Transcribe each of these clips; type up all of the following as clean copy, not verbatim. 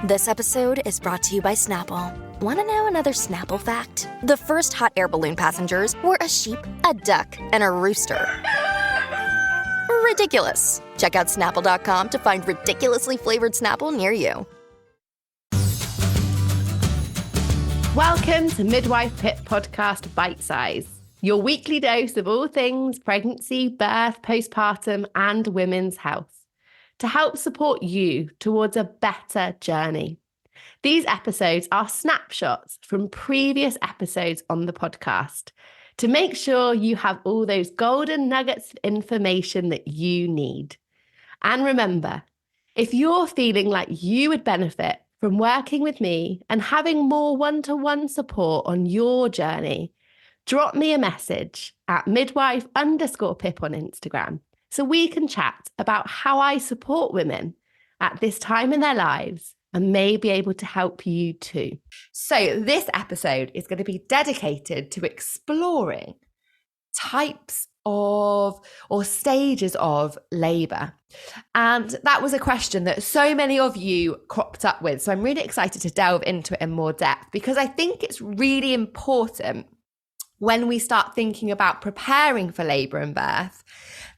This episode is brought to you by Snapple. Want to know another Snapple fact? The first hot air balloon passengers were a sheep, a duck, and a rooster. Ridiculous. Check out Snapple.com to find ridiculously flavored Snapple near you. Welcome to Midwife Pip podcast Bitesize, your weekly dose of all things pregnancy, birth, postpartum, and women's health, to help support you towards a better journey. These episodes are snapshots from previous episodes on the podcast to make sure you have all those golden nuggets of information that you need. And remember, if you're feeling like you would benefit from working with me and having more one-to-one support on your journey, drop me a message at midwife_pip on Instagram so we can chat about how I support women at this time in their lives and may be able to help you too. So this episode is going to be dedicated to exploring types of or stages of labour. And that was a question that so many of you cropped up with. So I'm really excited to delve into it in more depth because I think it's really important when we start thinking about preparing for labour and birth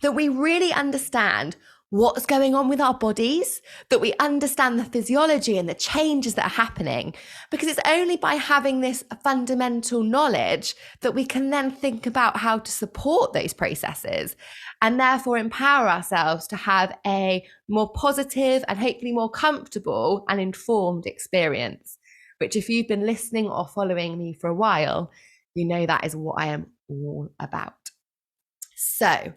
that we really understand what's going on with our bodies, that we understand the physiology and the changes that are happening, because it's only by having this fundamental knowledge that we can then think about how to support those processes and therefore empower ourselves to have a more positive and hopefully more comfortable and informed experience, which if you've been listening or following me for a while, you know that is what I am all about. So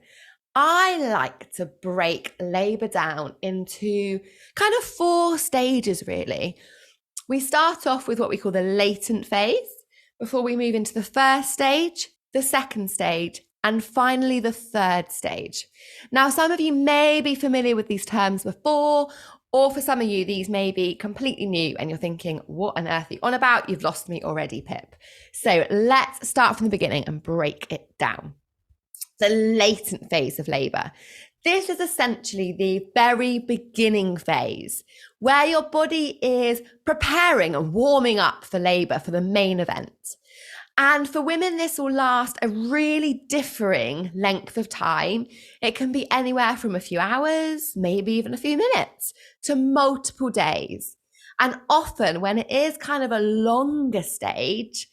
I like to break labour down into kind of 4 stages, really. We start off with what we call the latent phase before we move into the first stage, the second stage, and finally the third stage. Now, some of you may be familiar with these terms before, or for some of you, these may be completely new and you're thinking, what on earth are you on about? You've lost me already, Pip. So let's start from the beginning and break it down. The latent phase of labour. This is essentially the very beginning phase where your body is preparing and warming up for labour, for the main event. And for women, this will last a really differing length of time. It can be anywhere from a few hours, maybe even a few minutes, to multiple days. And often when it is kind of a longer stage,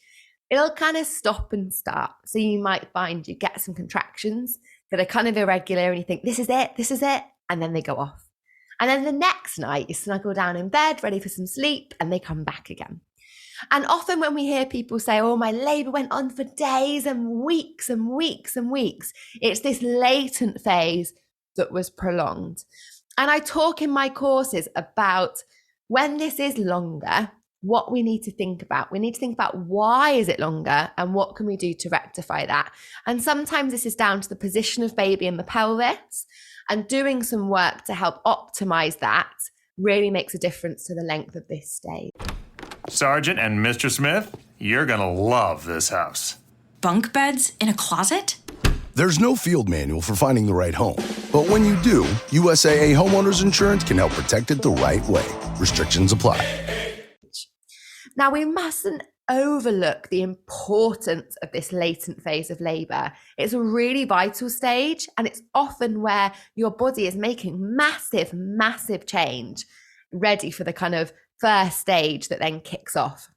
it'll kind of stop and start. So you might find you get some contractions that are kind of irregular and you think, this is it. And then they go off. And then the next night you snuggle down in bed, ready for some sleep, and they come back again. And often when we hear people say, oh, my labour went on for days and weeks and weeks and weeks, it's this latent phase that was prolonged. And I talk in my courses about when this is longer, what we need to think about. We need to think about why is it longer and what can we do to rectify that. And sometimes this is down to the position of baby in the pelvis, and doing some work to help optimize that really makes a difference to the length of this stage. Sergeant and Mr. Smith, you're gonna love this house. Bunk beds in a closet? There's no field manual for finding the right home. But when you do, USAA Homeowners Insurance can help protect it the right way. Restrictions apply. Now, we mustn't overlook the importance of this latent phase of labour. It's a really vital stage, and it's often where your body is making massive, massive change, ready for the kind of first stage that then kicks off.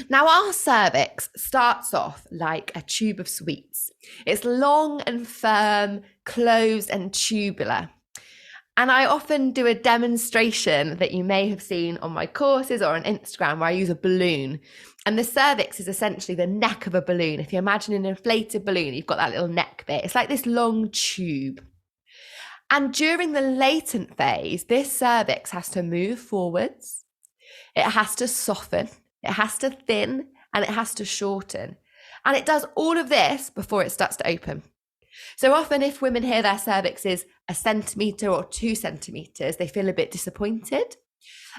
Now, our cervix starts off like a tube of sweets. It's long and firm, closed and tubular. And I often do a demonstration that you may have seen on my courses or on Instagram where I use a balloon. And the cervix is essentially the neck of a balloon. If you imagine an inflated balloon, you've got that little neck bit. It's like this long tube. And during the latent phase, this cervix has to move forwards. It has to soften. It has to thin, and it has to shorten. And it does all of this before it starts to open. So often if women hear their cervix is 1 centimetre or 2 centimetres, they feel a bit disappointed.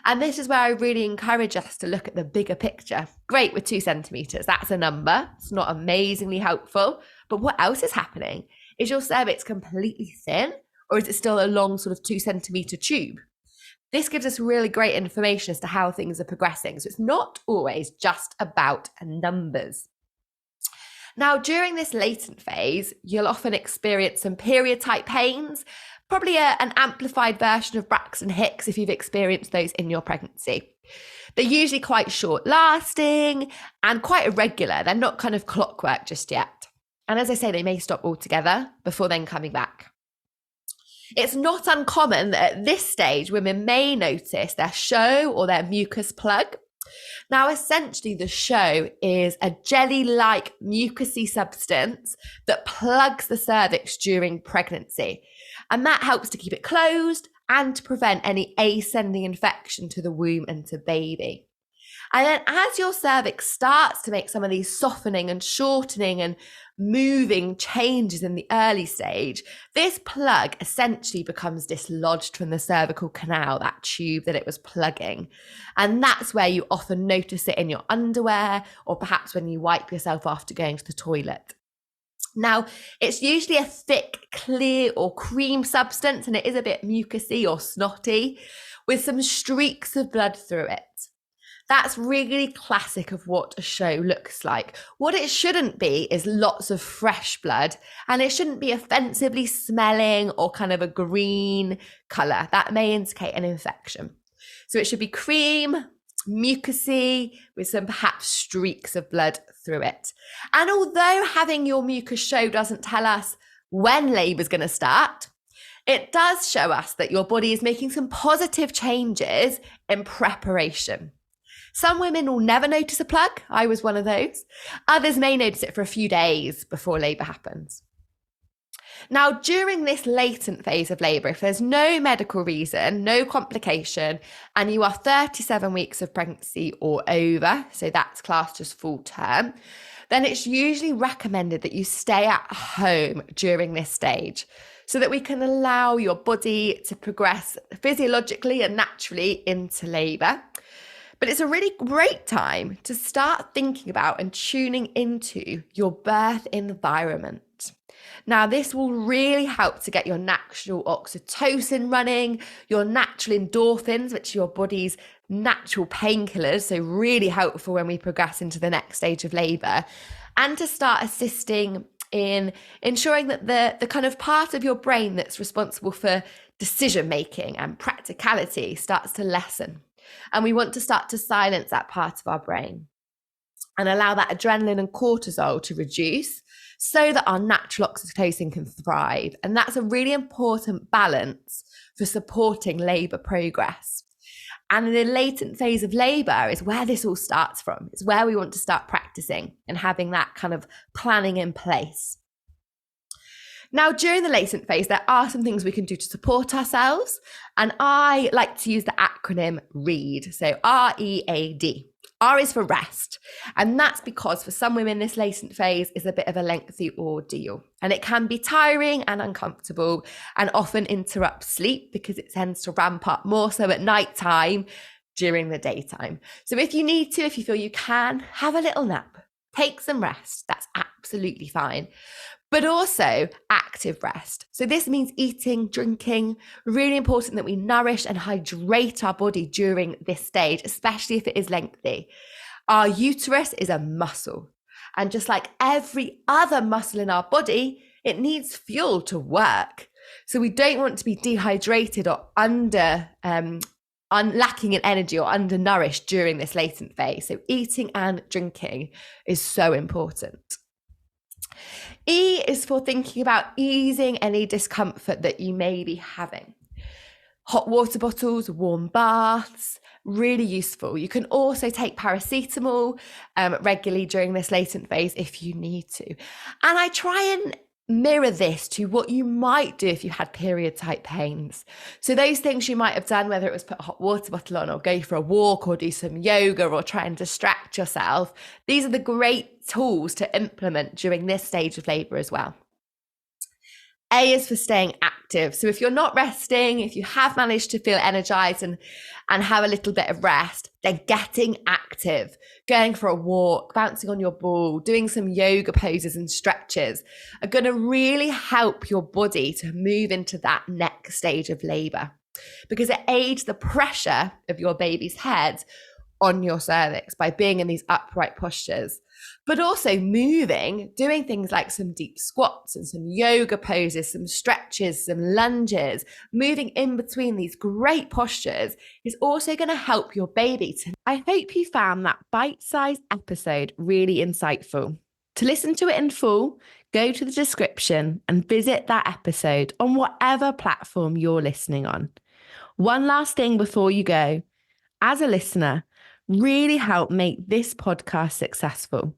And this is where I really encourage us to look at the bigger picture. Great with 2 centimetres, that's a number. It's not amazingly helpful. But what else is happening? Is your cervix completely thin, or is it still a long sort of 2 centimetre tube? This gives us really great information as to how things are progressing. So it's not always just about numbers. Now, during this latent phase, you'll often experience some period-type pains, probably an amplified version of Braxton Hicks if you've experienced those in your pregnancy. They're usually quite short-lasting and quite irregular. They're not kind of clockwork just yet. And as I say, they may stop altogether before then coming back. It's not uncommon that at this stage, women may notice their show or their mucus plug. Now, essentially, the show is a jelly-like mucousy substance that plugs the cervix during pregnancy. And that helps to keep it closed and to prevent any ascending infection to the womb and to baby. And then as your cervix starts to make some of these softening and shortening and moving changes in the early stage, this plug essentially becomes dislodged from the cervical canal, that tube that it was plugging. And that's where you often notice it in your underwear or perhaps when you wipe yourself after going to the toilet. Now, it's usually a thick, clear or cream substance, and it is a bit mucousy or snotty with some streaks of blood through it. That's really classic of what a show looks like. What it shouldn't be is lots of fresh blood, and it shouldn't be offensively smelling or kind of a green colour. That may indicate an infection. So it should be cream, mucousy, with some perhaps streaks of blood through it. And although having your mucus show doesn't tell us when labour is going to start, it does show us that your body is making some positive changes in preparation. Some women will never notice a plug. I was one of those. Others may notice it for a few days before labour happens. Now, during this latent phase of labour, if there's no medical reason, no complication, and you are 37 weeks of pregnancy or over, so that's classed as full term, then it's usually recommended that you stay at home during this stage so that we can allow your body to progress physiologically and naturally into labour. But it's a really great time to start thinking about and tuning into your birth environment. Now, this will really help to get your natural oxytocin running, your natural endorphins, which are your body's natural painkillers, so really helpful when we progress into the next stage of labour, and to start assisting in ensuring that the kind of part of your brain that's responsible for decision making and practicality starts to lessen. And we want to start to silence that part of our brain and allow that adrenaline and cortisol to reduce so that our natural oxytocin can thrive. And that's a really important balance for supporting labour progress. And in the latent phase of labour is where this all starts from. It's where we want to start practicing and having that kind of planning in place. Now, during the latent phase, there are some things we can do to support ourselves. And I like to use the acronym READ. So READ. R is for rest. And that's because for some women, this latent phase is a bit of a lengthy ordeal. And it can be tiring and uncomfortable and often interrupt sleep because it tends to ramp up more so at nighttime during the daytime. So if you need to, if you feel you can, have a little nap. Take some rest. That's absolutely fine. But also active rest. So this means eating, drinking, really important that we nourish and hydrate our body during this stage, especially if it is lengthy. Our uterus is a muscle. And just like every other muscle in our body, it needs fuel to work. So we don't want to be dehydrated or lacking in energy or undernourished during this latent phase. So eating and drinking is so important. E is for thinking about easing any discomfort that you may be having. Hot water bottles, warm baths, really useful. You can also take paracetamol regularly during this latent phase if you need to. And I try and mirror this to what you might do if you had period type pains. So those things you might have done, whether it was put a hot water bottle on or go for a walk or do some yoga or try and distract yourself, these are the great tools to implement during this stage of labour as well. A is for staying active. So if you're not resting, if you have managed to feel energized and have a little bit of rest, then getting active, going for a walk, bouncing on your ball, doing some yoga poses and stretches are going to really help your body to move into that next stage of labour. because it aids the pressure of your baby's head on your cervix by being in these upright postures. But also moving, doing things like some deep squats and some yoga poses, some stretches, some lunges, moving in between these great postures is also going to help your baby. I hope you found that bite-sized episode really insightful. To listen to it in full, go to the description and visit that episode on whatever platform you're listening on. One last thing before you go. As a listener, really help make this podcast successful.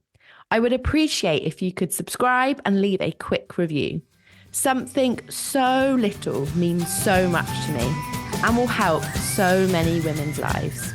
I would appreciate if you could subscribe and leave a quick review. Something so little means so much to me and will help so many women's lives.